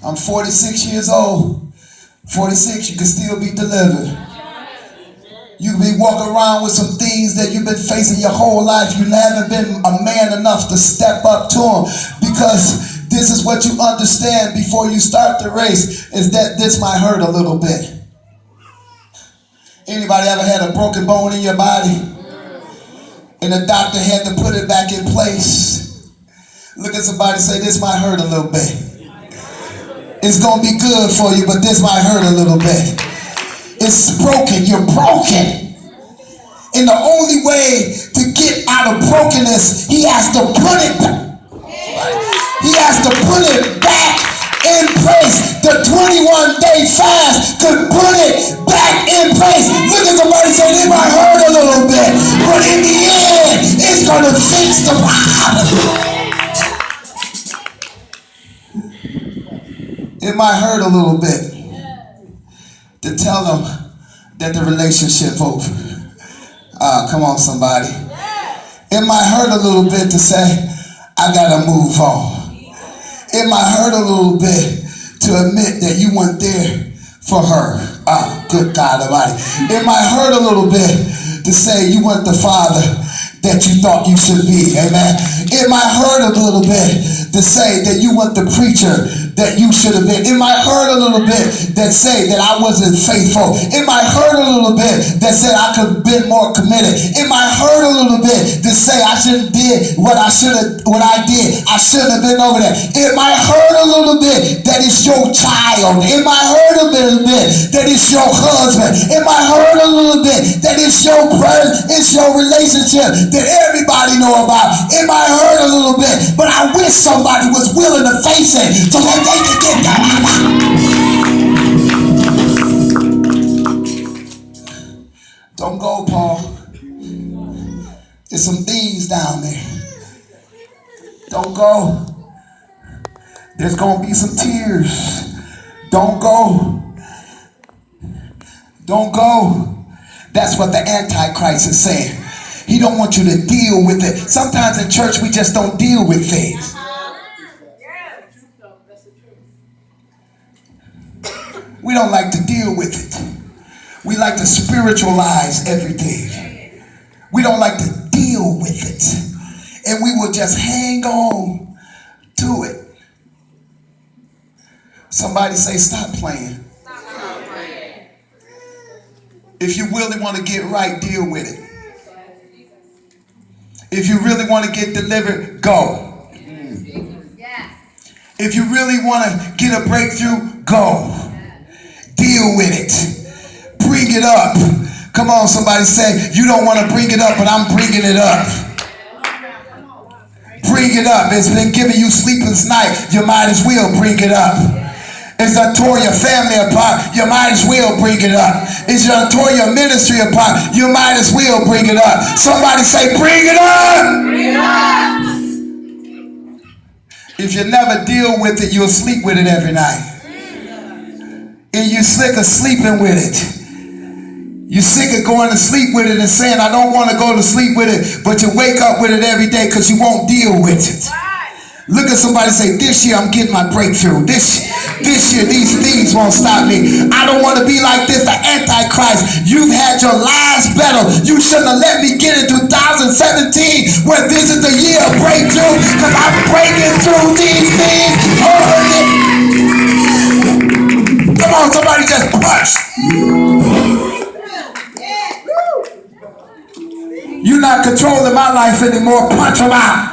I'm 46 years old. 46, you can still be delivered. You can be walking around with some things that you've been facing your whole life. You haven't been a man enough to step up to them, because this is what you understand before you start the race, is that this might hurt a little bit. Anybody ever had a broken bone in your body and the doctor had to put it back in place? Look at somebody and say, this might hurt a little bit. It's going to be good for you, but this might hurt a little bit. It's broken. You're broken. And the only way to get out of brokenness, he has to put it back. He has to put it back in place. The 21-day fast could put it back in place. Look at somebody and say, it might hurt a little bit, but in the end, it's going to fix the problem. It might hurt a little bit to tell them that the relationship's over. Come on, somebody. It might hurt a little bit to say, I gotta move on. It might hurt a little bit to admit that you weren't there for her. Good God Almighty. It might hurt a little bit to say you weren't the father that you thought you should be. Amen. It might hurt a little bit to say that you weren't the preacher that you should have been. It might hurt a little bit that say that I wasn't faithful. It might hurt a little bit that said I could have been more committed. It might hurt a little bit to say I shouldn't did what I did. I shouldn't have been over there. It might hurt a little bit that it's your child. It might hurt a little bit that it's your husband. It might hurt a little bit that it's your relationship that everybody know about. It might hurt a little bit, but I wish somebody was willing to face it so that they could get that out. Don't go, Paul. There's some things down there. Don't go. There's going to be some tears. Don't go. Don't go. That's what the Antichrist is saying. He don't want you to deal with it. Sometimes in church we just don't deal with things. We don't like to deal with it. We like to spiritualize everything. We don't like to deal with it. And we will just hang on to it. Somebody say, stop playing. Stop playing. If you really want to get right, deal with it. If you really want to get delivered, go. If you really want to get a breakthrough, go. Deal with it. Bring it up. Come on, somebody say, you don't want to bring it up, but I'm bringing it up. Bring it up. It's been giving you sleepless night. You might as well bring it up. It's tore your family apart. You might as well bring it up. It's tore your ministry apart. You might as well bring it up. Somebody say, bring it up. Bring it up. If you never deal with it, you'll sleep with it every night. And you're sick of sleeping with it. You're sick of going to sleep with it and saying, I don't want to go to sleep with it, but you wake up with it every day because you won't deal with it. Look at somebody and say, this year I'm getting my breakthrough. This year these things won't stop me. I don't want to be like this, the Antichrist. You've had your last battle. You shouldn't have let me get in 2017 where this is the year of breakthrough, because I'm breaking through these things. Come on, somebody just punch. You're not controlling my life anymore. Punch them out.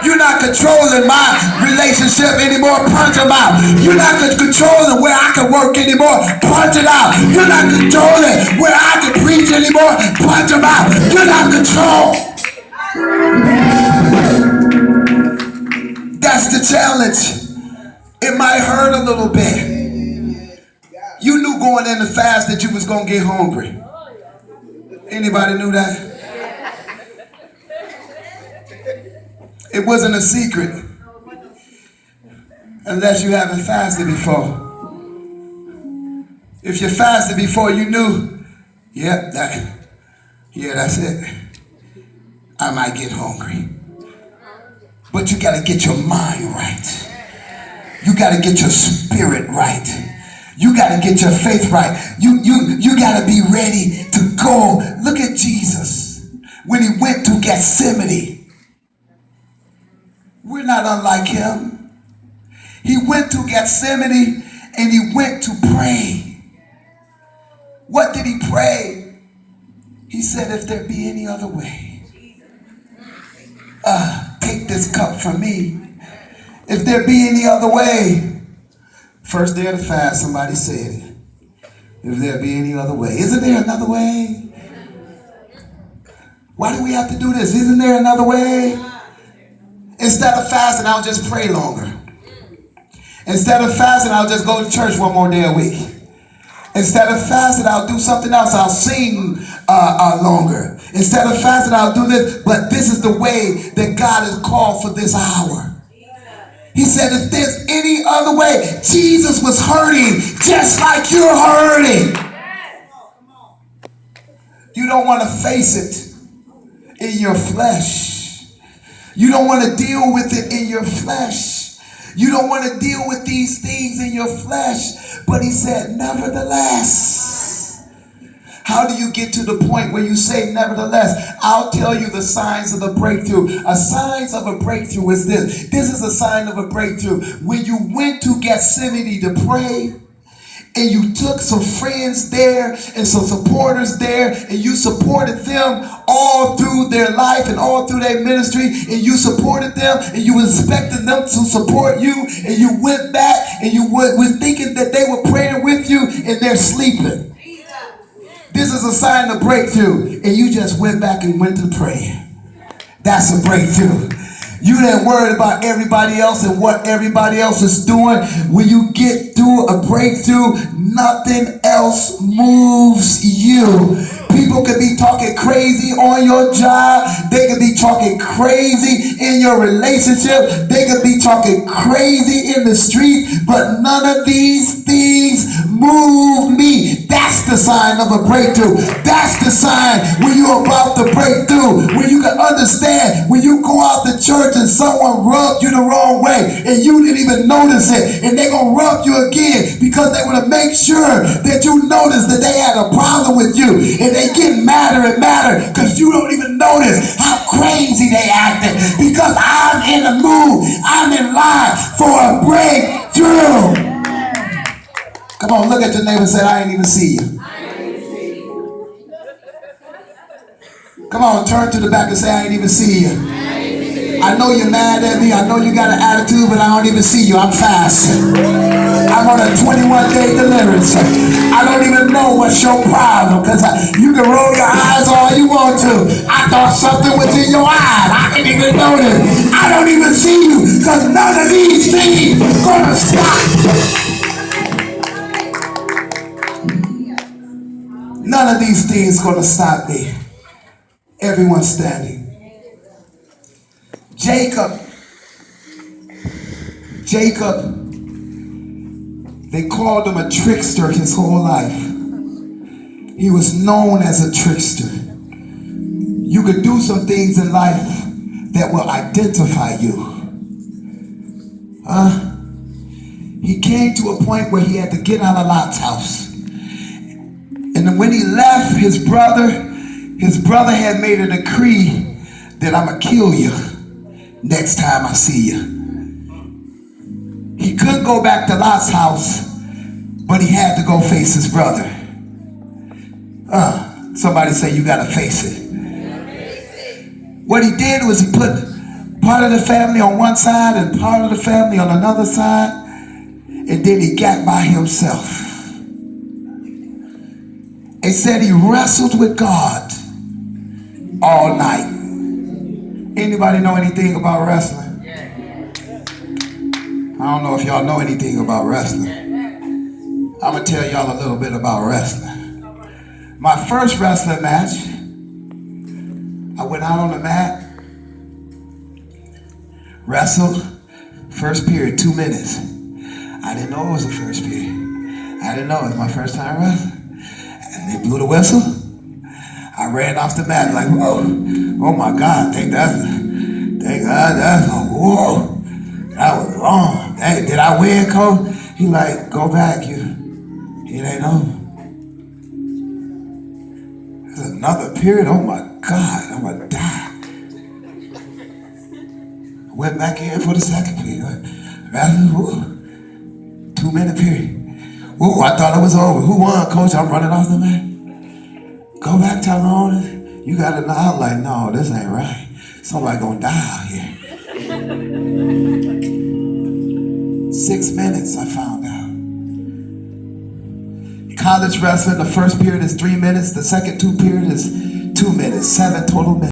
You're not controlling my relationship anymore. Punch them out. You're not controlling where I can work anymore. Punch it out. You're not controlling where I can preach anymore. Punch them out. You're not controlling. That's the challenge. It might hurt a little bit. You knew going in the fast that you was going to get hungry. Anybody knew that? It wasn't a secret. Unless you haven't fasted before. If you fasted before, you knew, that's it. I might get hungry. But you got to get your mind right. You got to get your spirit right. You got to get your faith right. You got to be ready to go. Look at Jesus when he went to Gethsemane. We're not unlike him. He went to Gethsemane and he went to pray. What did he pray? He said, if there be any other way, take this cup from me. If there be any other way. First day of the fast, somebody said it. If there be any other way. Isn't there another way? Why do we have to do this? Isn't there another way? Instead of fasting, I'll just pray longer. Instead of fasting, I'll just go to church one more day a week. Instead of fasting, I'll do something else. I'll sing longer. Instead of fasting, I'll do this. But this is the way that God has called for this hour. He said, if there's any other way, Jesus was hurting just like you're hurting. You don't want to face it in your flesh. You don't want to deal with it in your flesh. You don't want to deal with these things in your flesh. But he said, nevertheless. How do you get to the point where you say nevertheless? I'll tell you the signs of a breakthrough. A sign of a breakthrough is this. This is a sign of a breakthrough. When you went to Gethsemane to pray, and you took some friends there and some supporters there, and you supported them all through their life and all through their ministry, and you supported them and you expected them to support you, and you went back and you were thinking that they were praying with you and they're sleeping. This is a sign of breakthrough, and you just went back and went to pray. That's a breakthrough. You ain't worried about everybody else and what everybody else is doing. When you get through a breakthrough, nothing else moves you. People could be talking crazy on your job. They could be talking crazy in your relationship. They could be talking crazy in the street. But none of these things move me. That's the sign of a breakthrough. That's the sign when you're about to break through. When you can understand when you go out to church and someone rubbed you the wrong way and you didn't even notice it. And they're going to rub you again because they want to make sure that you notice that they had a problem with you. And they get madder and madder because you don't even notice how crazy they acted, because I'm in the mood. I'm in line for a breakthrough. Come on, look at your neighbor and say, I ain't even see you. Come on, turn to the back and say, I ain't even see you. I know you're mad at me. I know you got an attitude, but I don't even see you. I'm fasting. I'm on a 21-day deliverance. I don't even know what's your problem, because you can roll your eyes all you want to. I thought something was in your eyes. I didn't even notice. I don't even see you, because none of these things gonna stop. None of these things gonna stop me. Everyone standing. Jacob, they called him a trickster his whole life. He was known as a trickster. You could do some things in life that will identify you. He came to a point where he had to get out of Lot's house. And when he left, his brother had made a decree that I'm going to kill you next time I see you. He couldn't go back to Lot's house, but he had to go face his brother. Somebody say, you got to face it. What he did was he put part of the family on one side and part of the family on another side, and then he got by himself. It said he wrestled with God all night. Anybody know anything about wrestling? I don't know if y'all know anything about wrestling. I'm going to tell y'all a little bit about wrestling. My first wrestling match, I went out on the mat, wrestled, first period, 2 minutes. I didn't know it was the first period. I didn't know it was my first time wrestling. And they blew the whistle. I ran off the mat like, whoa, oh my God, thank God, whoa, that was long. Hey, did I win, coach? He like, go back, it ain't over. There's another period. Oh my God, I'm gonna die. Went back in for the second period. 2-minute period. Whoa, I thought it was over. Who won, coach? I'm running off the mat. Go back, Tyrone. You gotta know. I'm like, no, this ain't right. Somebody gonna die out here. 6 minutes, I found out. College wrestling, the first period is 3 minutes. The second 2 period is 2 minutes. 7 total minutes.